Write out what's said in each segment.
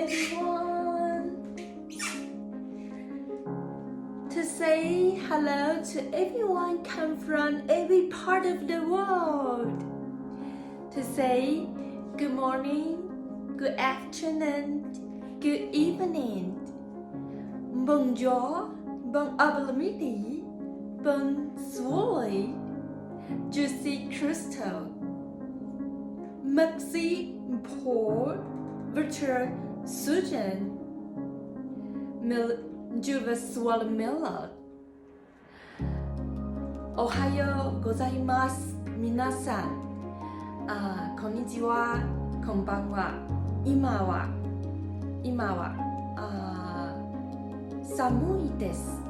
everyone. To say hello to everyone come from every part of the world. To say good morning, good afternoon, good evening. Bonjour, bon après-midi, bonsoir. Je suis Crystal. Merci pour votre soutien. Je vous souhaite Miller. Ohayo gozaimasu, minasan. Konnichiwa, konbanwa. Ima wa, samui desu.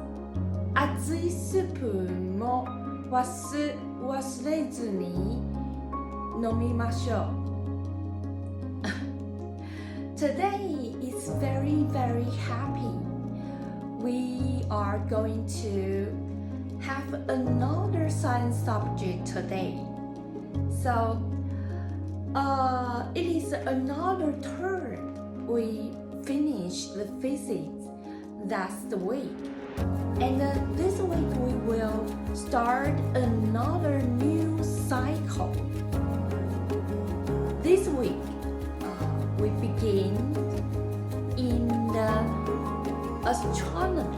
Atsui supu mo wasurezu ni nomimashou. Today is very, very happy. We are going to have another science subject today. So, it is another turn. We finished the physics last week. And this week we will start another new cycle. This week, we begin in the astronomy.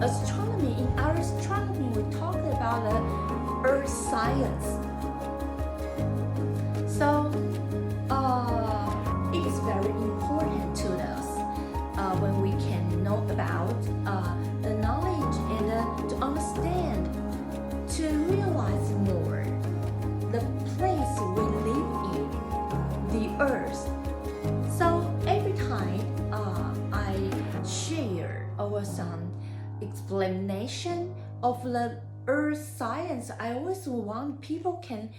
In our astronomy, we talk about the earth science. So, it is very important to us when we can know about the knowledge and to understand, to realize more the place we live in, the earth. So every time I share some explanation of the earth science, I always want people can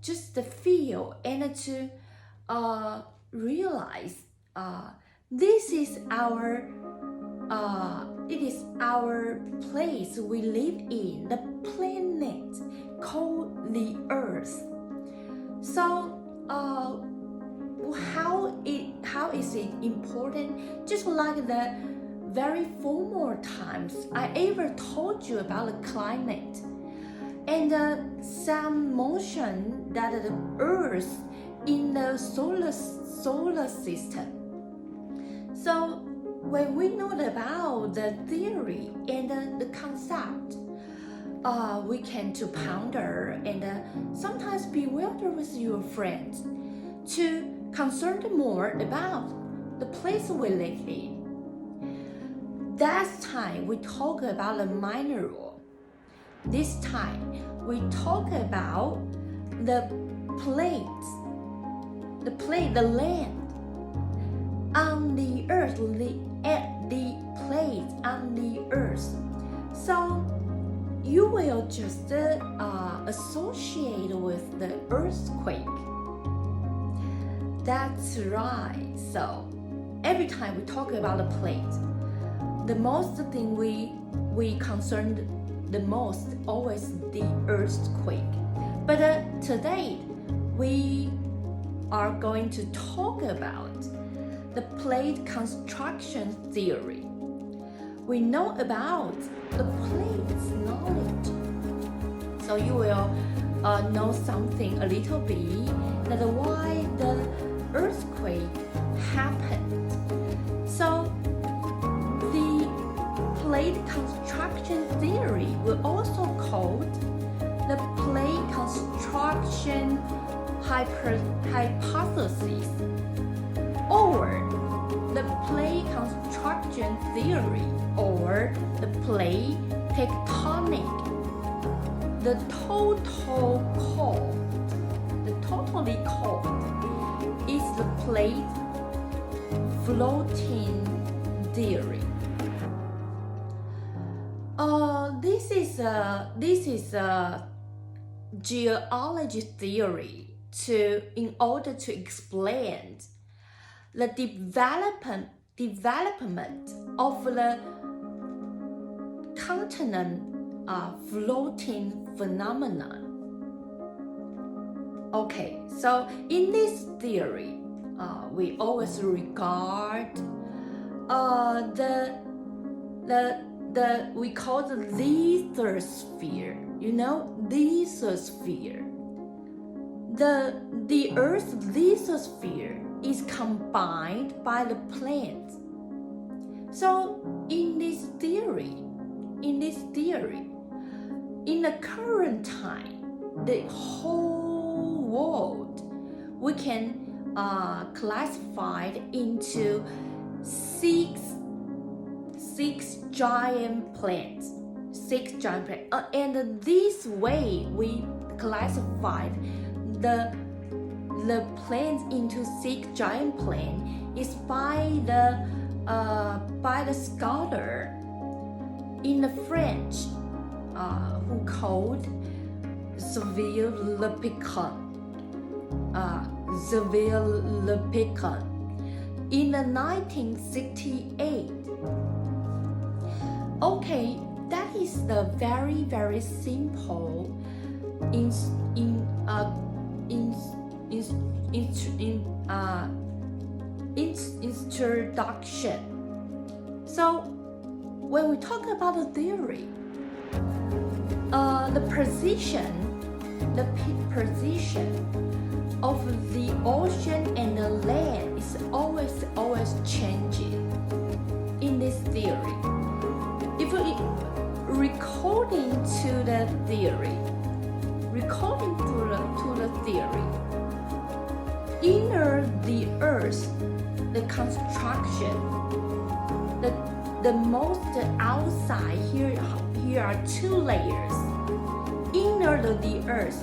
just feel and to realize this is our it is our place we live in, the planet called the earth. So how is it important? Just like the very former times I ever told you about the climate and some motion that the earth in the solar system. So when we know about the theory and the concept, we can to ponder and sometimes bewilder with your friends to concern more about the place we live in. Last time we talk about the mineral. This time we talk about the plates, the land on the earth, the plates on the earth. So you will just associate with the earthquake. That's right. So every time we talk about the plate, the most thing we concerned the most always the earthquake. But today we are going to talk about the plate construction theory. We know about the plate's knowledge. So you will know something a little bit that why the earthquake happened. So the plate construction theory will also called the plate construction hypothesis or the plate construction theory or the plate tectonic. The totally called is the plate floating theory. This is a geology theory in order to explain the development of the continent floating phenomenon. Okay, so in this theory, we always regard we call the lithosphere. You know, lithosphere. The Earth's lithosphere is combined by the planets. So in this theory, in the current time, the whole world we can classify it into six giant planets. And this way we classified the planets into six giant planets is by the scholar in the French who called Xavier Le Pican. In the 1968. Okay, that is the very, very simple introduction. So when we talk about the theory, the position of the ocean and the land is always changing in this theory. If we according to the theory, inner the Earth, the construction, the most outside here are two layers. Inner the Earth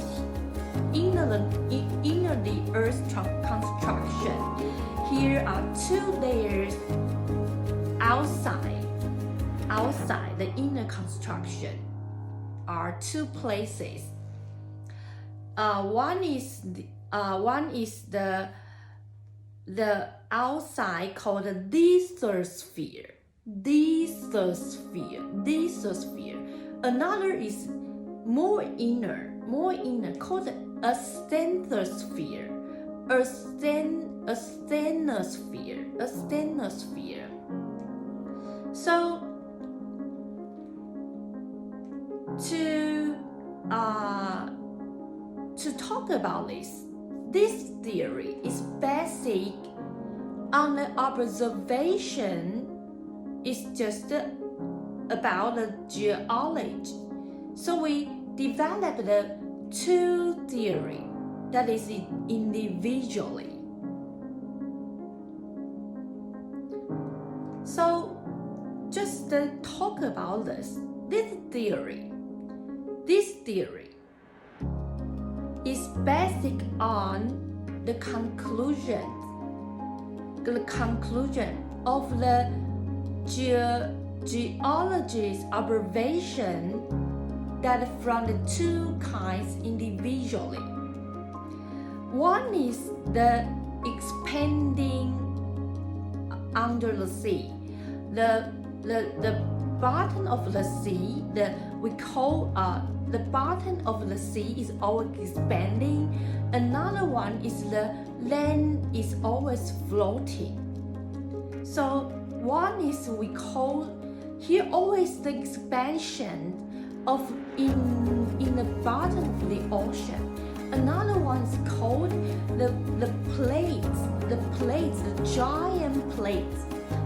construction. Here are two layers outside the inner construction are two places. One is the outside called the lithosphere. Another is more inner called a asthenosphere. So to talk about this theory is basic on the observation. It's just about the geology. So we developed the two theory that is individually. So just talk about this theory. This theory is basic on the conclusion of the geologist's observation that from the two kinds individually. One is the expanding under the sea. The bottom of the sea, we call the bottom of the sea is always expanding. Another one is the land is always floating. So one is we call here always the expansion of in the bottom of the ocean. Another one is called the giant plates.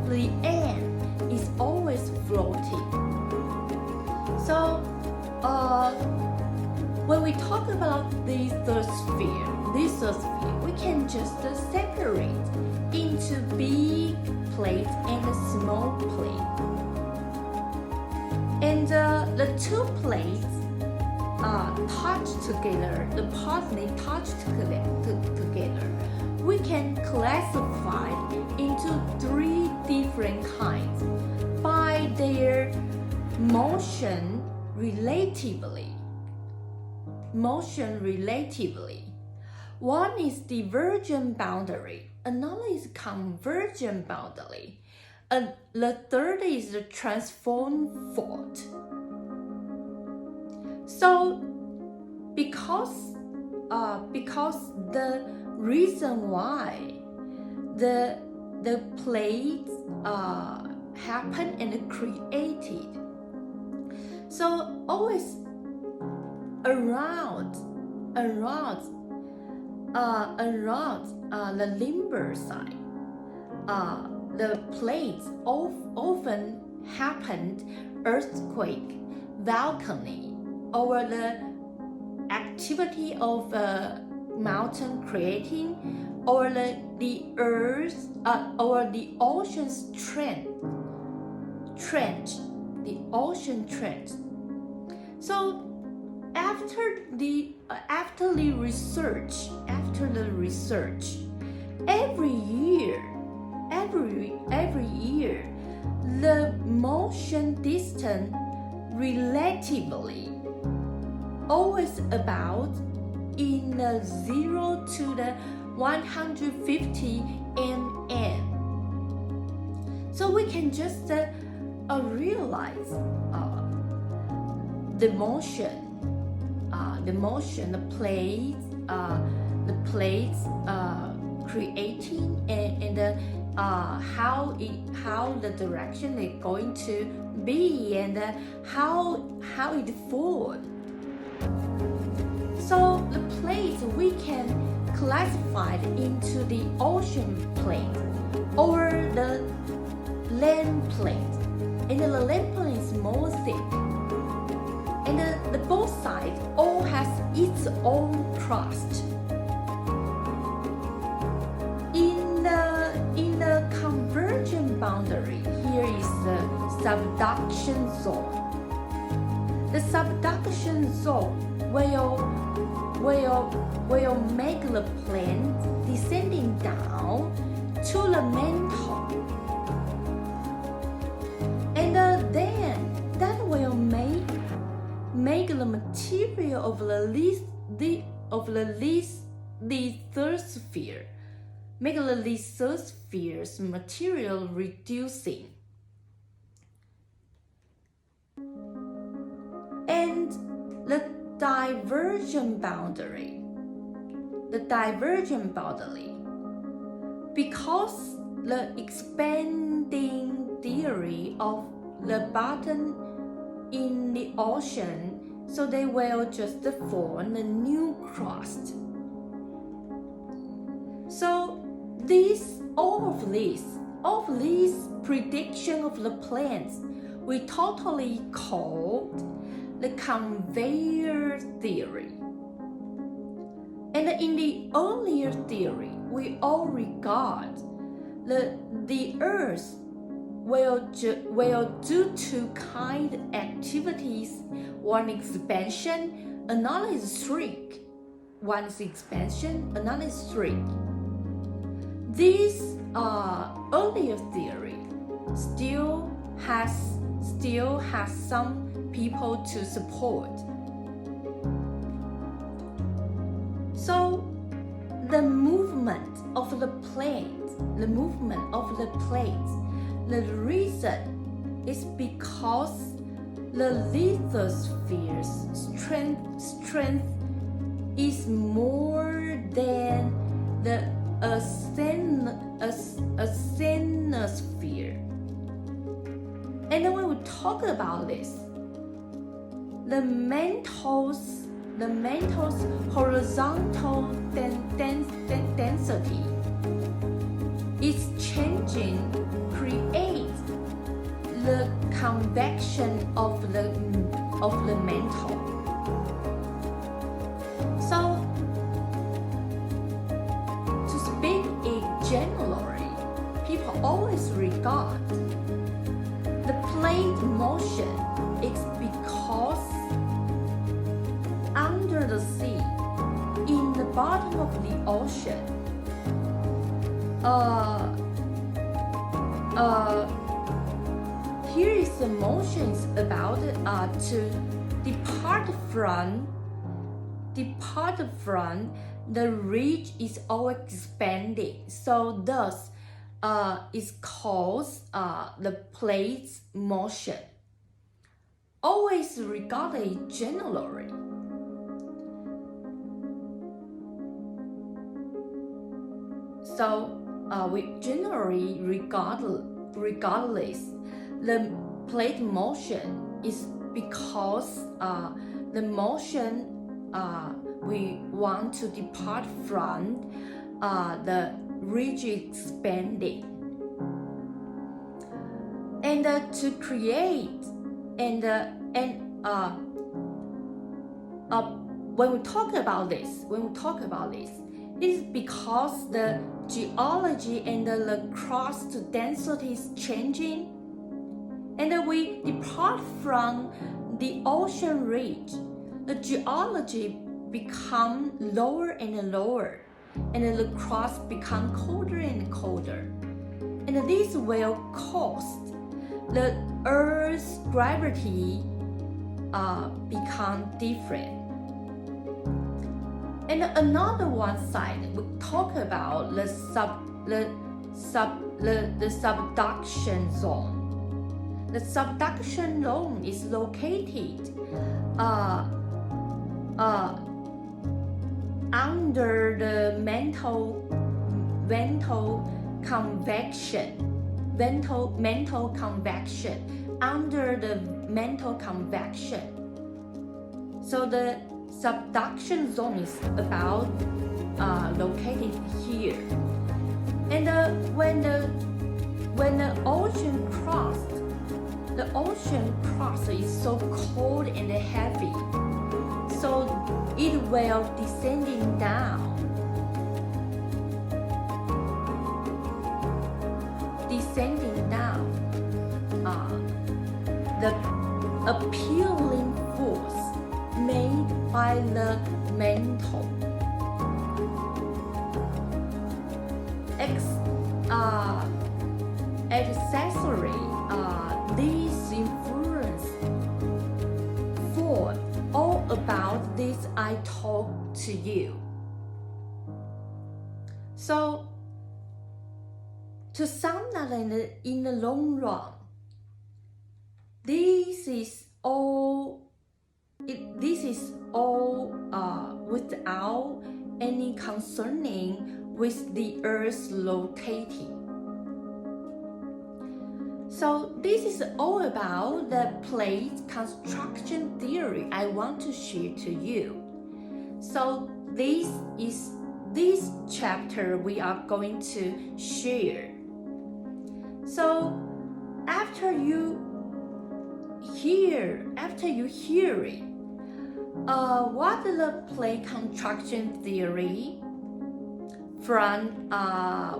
The end is always floating. So when we talk about this sphere, we can just separate into big plate and a small plate. And the two plates touch together, the parts they touch together. We can classify into three different kinds by their motion relatively. One is divergent boundary, another is convergent boundary, and the third is the transform fault. So because the reason why the plates happen and created. So always around the limber side, the plates often happened earthquake, volcano, or the activity of a mountain creating, or the earth or the ocean's trench, the ocean trench. So after the research, every year, the motion distance relatively always about in the 0 to the 150 nm. So we can just realize the plates creating and how the direction is going to be and how it formed. So the plates we can classify into the ocean plate or the land plate, and the land plate is more thick, and the both sides all has its own crust. In the convergent boundary, here is the subduction zone. The subduction zone will make the plane descending down to the mantle, and then that will make the material of the lithosphere, make the lithosphere's material reducing. And the divergent boundary, because the expanding theory of the bottom in the ocean, so they will just form a new crust. So all of these prediction of the planes, we totally called the conveyor theory. And in the earlier theory, we all regard the Earth will do two kind activities. One expansion, another is shrink. One is expansion, another is shrink. This earlier theory still has some people to support. So the movement of the plates, the reason is because the lithosphere's strength is more than the asthenosphere. And then when we talk about this, the mantle's horizontal density is changing, create the convection of the mantle. So to speak generally, people always regard the plate motion is because under the sea, in the bottom of the ocean, here is the motions about to depart from the ridge is all expanding. So thus it calls the plate's motion. Always regarded generally. So we generally regardless the plate motion is because the motion we want to depart from the rigid expanding, and to create when we talk about this, it is because the geology and the crust density is changing, and we depart from the ocean ridge. The geology become lower and lower, and the crust become colder and colder, and this will cause the Earth's gravity become different. And another one side, we talk about the subduction zone. The subduction zone is located under the mantle convection, under the mantle convection. So the subduction zone is about located here, and when the ocean crust is so cold and heavy, so it will descending down. The appealing force made by the mantle accessory these influence for all about this I talk to you. So to sum that in the long run, this is all without any concerning with the Earth's rotating. So this is all about the plate construction theory I want to share to you. So this chapter we are going to share. So after you hear it, what is the plate construction theory? From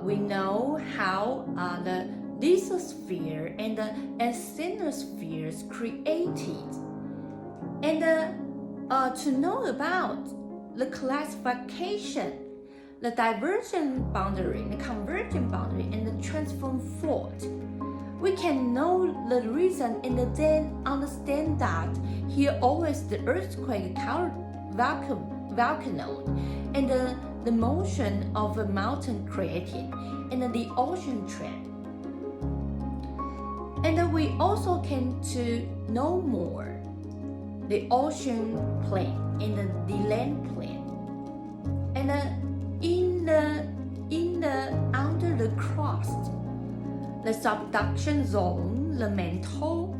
we know how the lithosphere and the asthenosphere is created, and to know about the classification, the divergent boundary, the convergent boundary, and the transform fault, we can know the reason and then understand that here always the earthquake, volcano, and the motion of a mountain creating, and the ocean trend. And we also can to know more the ocean plane and the land plane, and in the under the crust, the subduction zone, the mantle,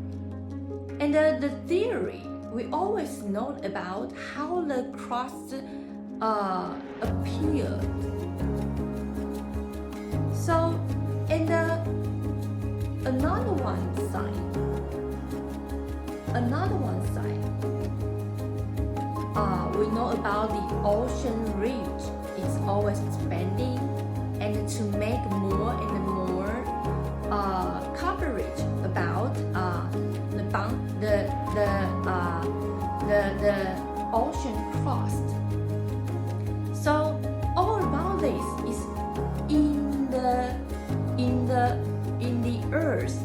and the theory we always know about how the crust appeared. So, and another one side, we know about the ocean ridge is always expanding, and to make more and more coverage about the ocean crust. So all about this is in the earth.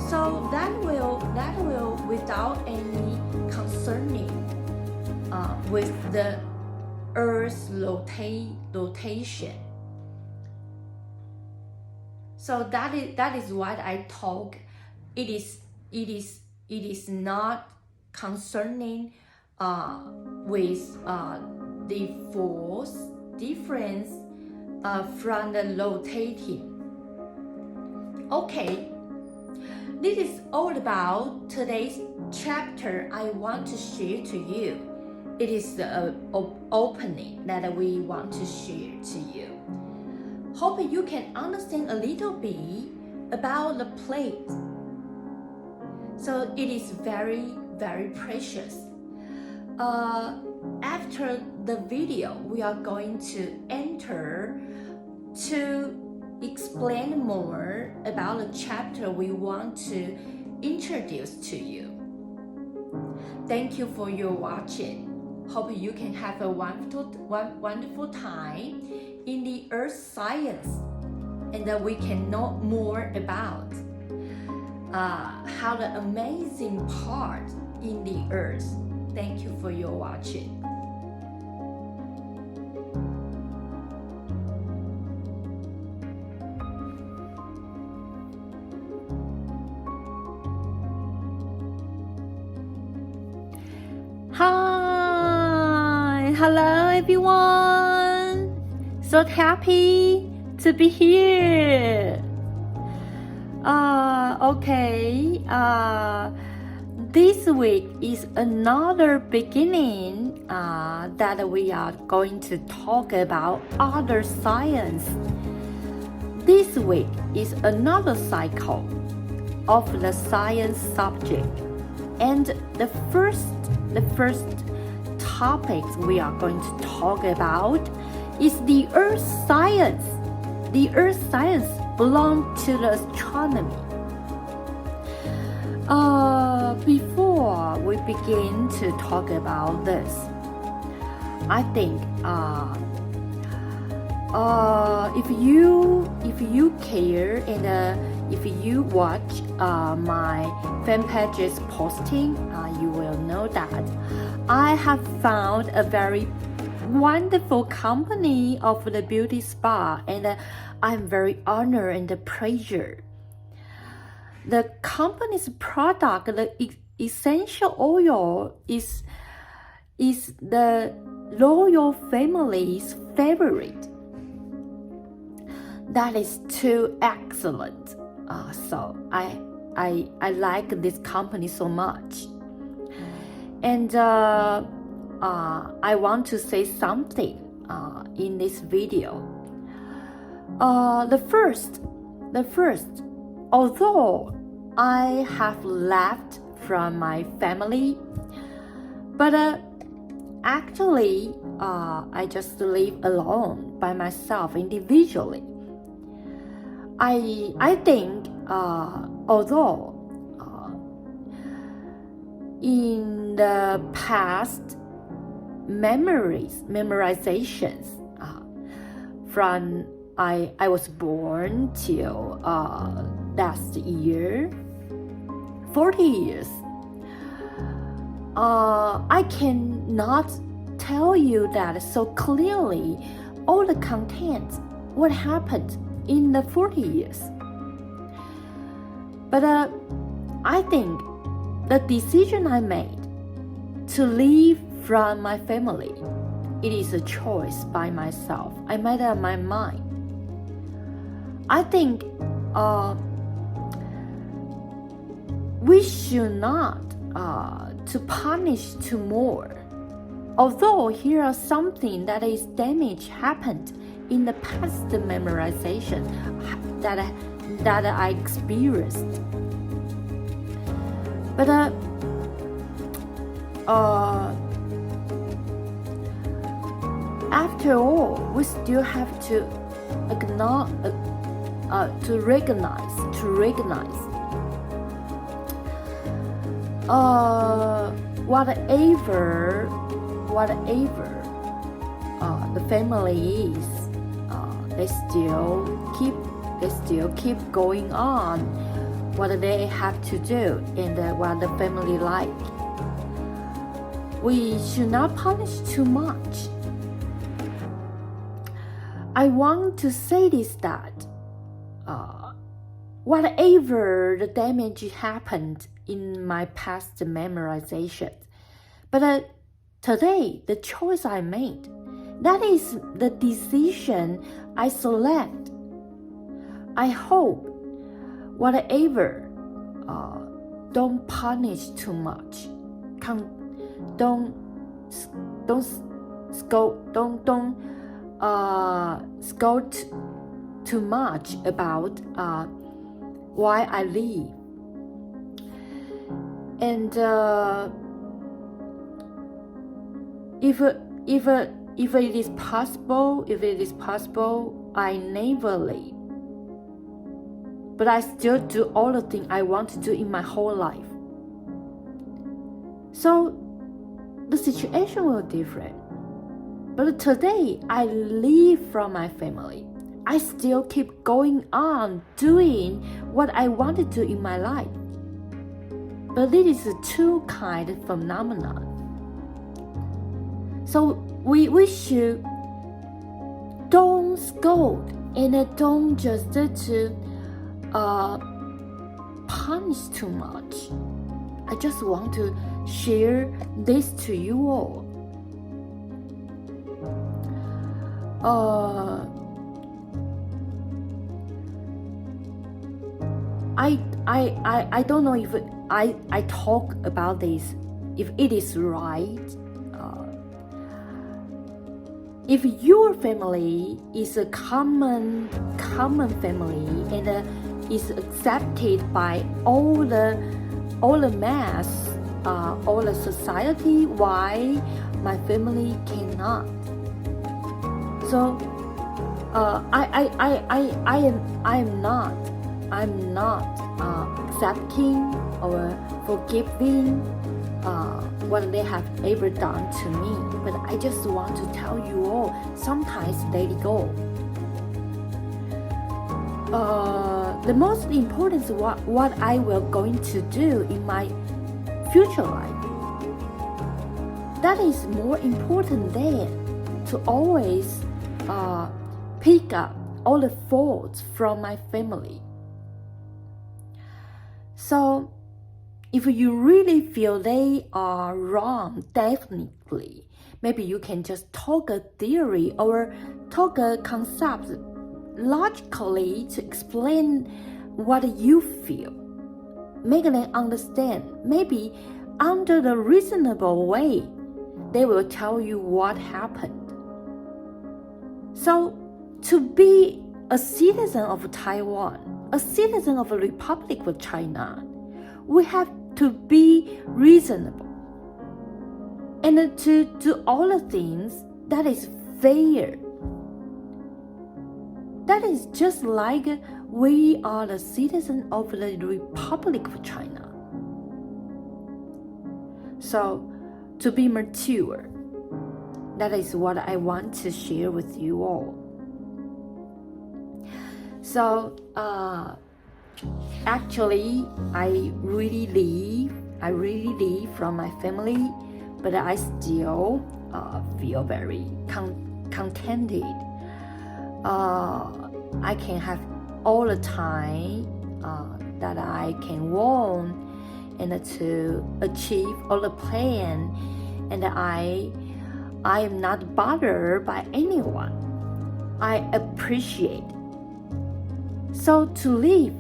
So that will without any concerning with the earth's rotation. So that is what I talk. It is not concerning with the force difference from the rotating. Okay, this is all about today's chapter I want to share to you. It is the opening that we want to share to you. Hope you can understand a little bit about the plate. So it is very, very precious. After the video, we are going to enter to explain more about the chapter we want to introduce to you. Thank you for your watching. Hope you can have a wonderful time in the earth science, and that we can know more about how the amazing part in the earth. Thank you for your watching. Hi, hello everyone. So happy to be here. Okay. This week is another beginning that we are going to talk about other science. This week is another cycle of the science subject, and the first topic we are going to talk about is the earth science. The earth science belongs to the astronomy. Before we begin to talk about this, I think if you care and if you watch my fan pages posting, you will know that I have found a very wonderful company of the beauty spa, and I'm very honored and pleasured. The company's product, the essential oil, is the royal family's favorite. That is too excellent. So I like this company so much. And I want to say something in this video. The first, although I have left from my family, but actually I just live alone by myself individually. I think although in the past memorizations from I was born till last year, 40 years, I cannot tell you that so clearly all the content, what happened in the 40 years. But I think the decision I made to leave from my family, it is a choice by myself. I made up my mind. I think we should not to punish too more. Although here are something that is damage happened in the past memorization that I experienced. But after all, we still have to acknowledge, to recognize whatever the family is, they still keep going on what they have to do and what the family like. We should not punish too much. I want to say this, that whatever the damage happened in my past memorization, but today the choice I made, that is the decision I select. I hope whatever, don't punish too much. Don't scold too much about why I leave. And if it is possible, I never leave. But I still do all the things I want to do in my whole life. So the situation will be different. But today, I leave from my family. I still keep going on doing what I want to do in my life. But this is a two kind of phenomenon. So we should don't scold and don't just to punish too much. I just want to share this to you all. I don't know if I talk about this, if it is right. If your family is a common family and is accepted by all the mass, all the society, why my family cannot? So I'm not accepting or forgiving what they have ever done to me. But I just want to tell you all, sometimes let it go. The most important is what I will going to do in my future life. That is more important than to always pick up all the faults from my family. So if you really feel they are wrong, definitely, maybe you can just talk a theory or talk a concept logically to explain what you feel. Make them understand. Maybe under the reasonable way, they will tell you what happened. So to be a citizen of Taiwan, a citizen of the Republic of China, we have to be reasonable and to do all the things that is fair. That is just like we are the citizen of the Republic of China. So to be mature, that is what I want to share with you all. So actually, I really leave from my family, but I still feel very contented. I can have all the time that I can want and to achieve all the plan, and I am not bothered by anyone. I appreciate. So to live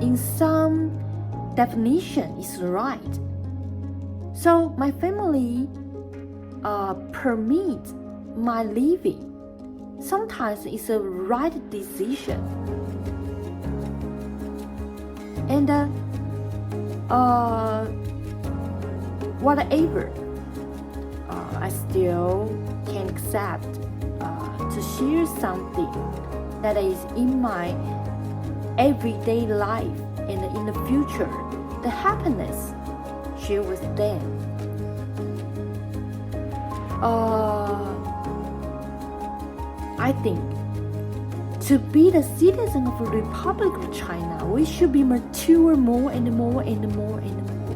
in some definition is right. So my family permits my living. Sometimes it's a right decision. And whatever, I still can accept to share something that is in my everyday life and in the future, the happiness share with them. I think to be the citizen of the Republic of China, we should be mature more and more and more and more.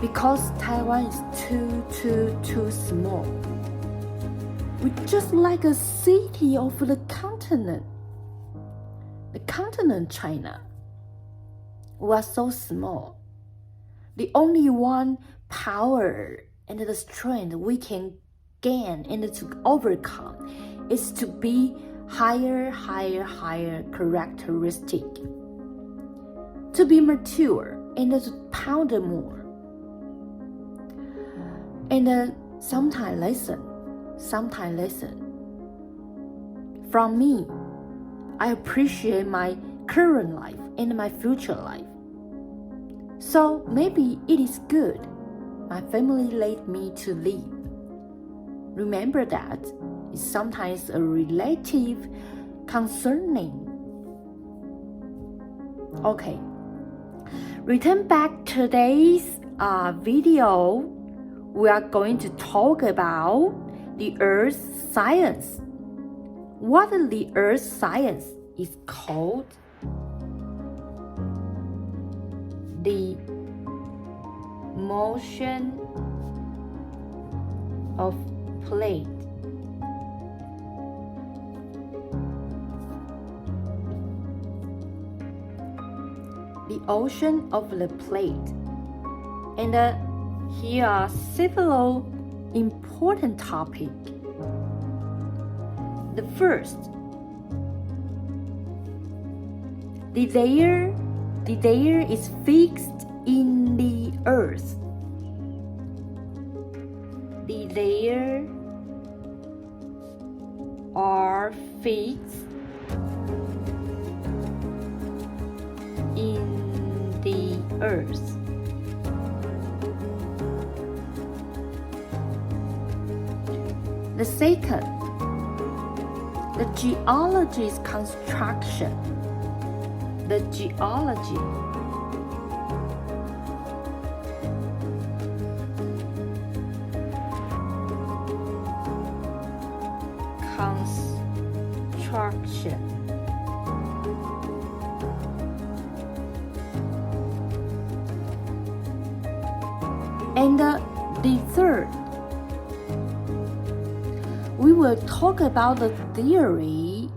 Because Taiwan is too small. We're just like a city of the continent. The continent China was so small. The only one power and the strength we can gain and to overcome is to be higher characteristic, to be mature and to ponder more, and sometimes listen. From me, I appreciate my current life and my future life. So maybe it is good my family let me to live. Remember that it's sometimes a relative concerning. Okay, return back to today's video. We are going to talk about the Earth science. What the Earth science is called? The motion of plate. The ocean of the plate. And here are several important topics. The first, the layer is fixed in the earth. The layer are fixed in the earth. The second, the geology's construction. The geology construction. And the third, we will talk about the theory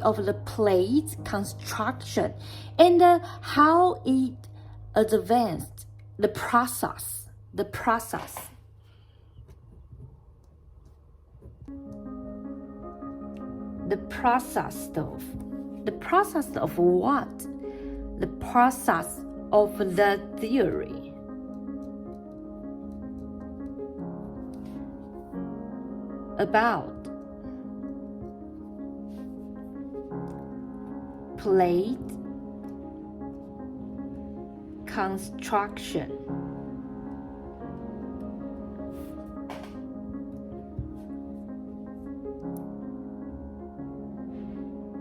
of the plate construction and how it advanced the process. The process of what? The process of the theory. About plate construction.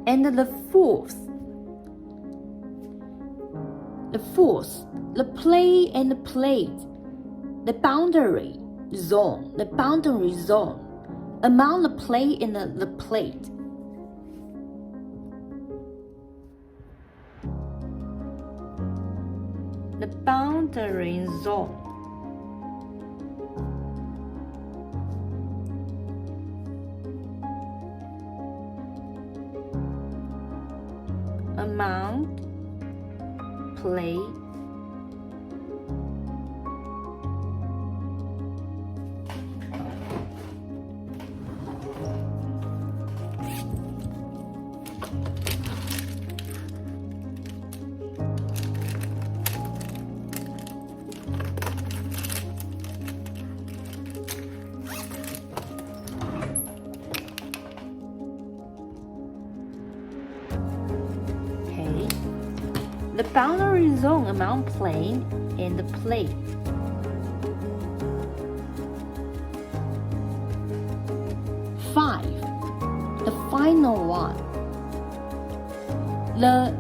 And the fourth, the plate and the plate, the boundary zone among the plate and the plate. The boundary zone among plate the boundary zone among plane and the plate. Five, the final one. The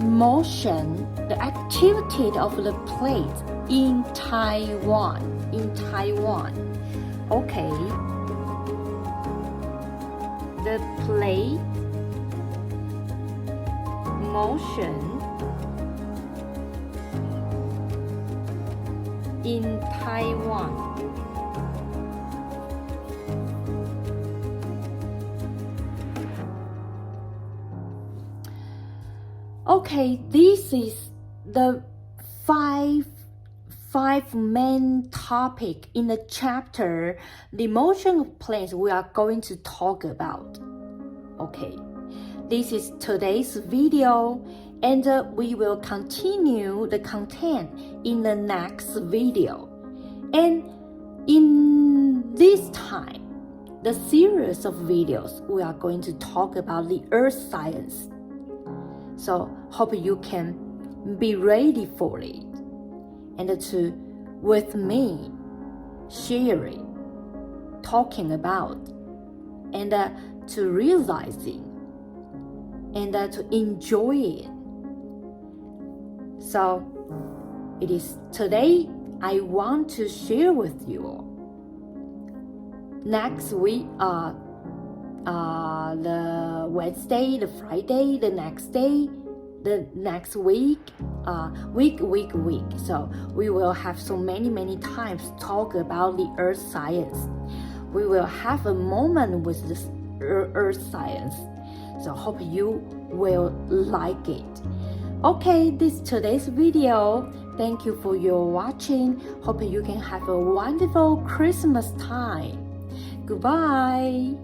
motion, the activity of the plate in Taiwan. Okay. The plate motion in Taiwan. Okay, this is the five 5 main topics in the chapter, the motion of planets we are going to talk about. Okay, this is today's video, and we will continue the content in the next video. And in this time, the series of videos, we are going to talk about the Earth science. So hope you can be ready for it and to, with me, sharing, talking about, and to realizing, and to enjoy it. So it is today I want to share with you all. Next week, the Wednesday, the Friday, the next day, the next week, week. So we will have so many times talk about the Earth science. We will have a moment with this Earth science. So hope you will like it. Okay, this is today's video. Thank you for your watching. Hope you can have a wonderful Christmas time. Goodbye.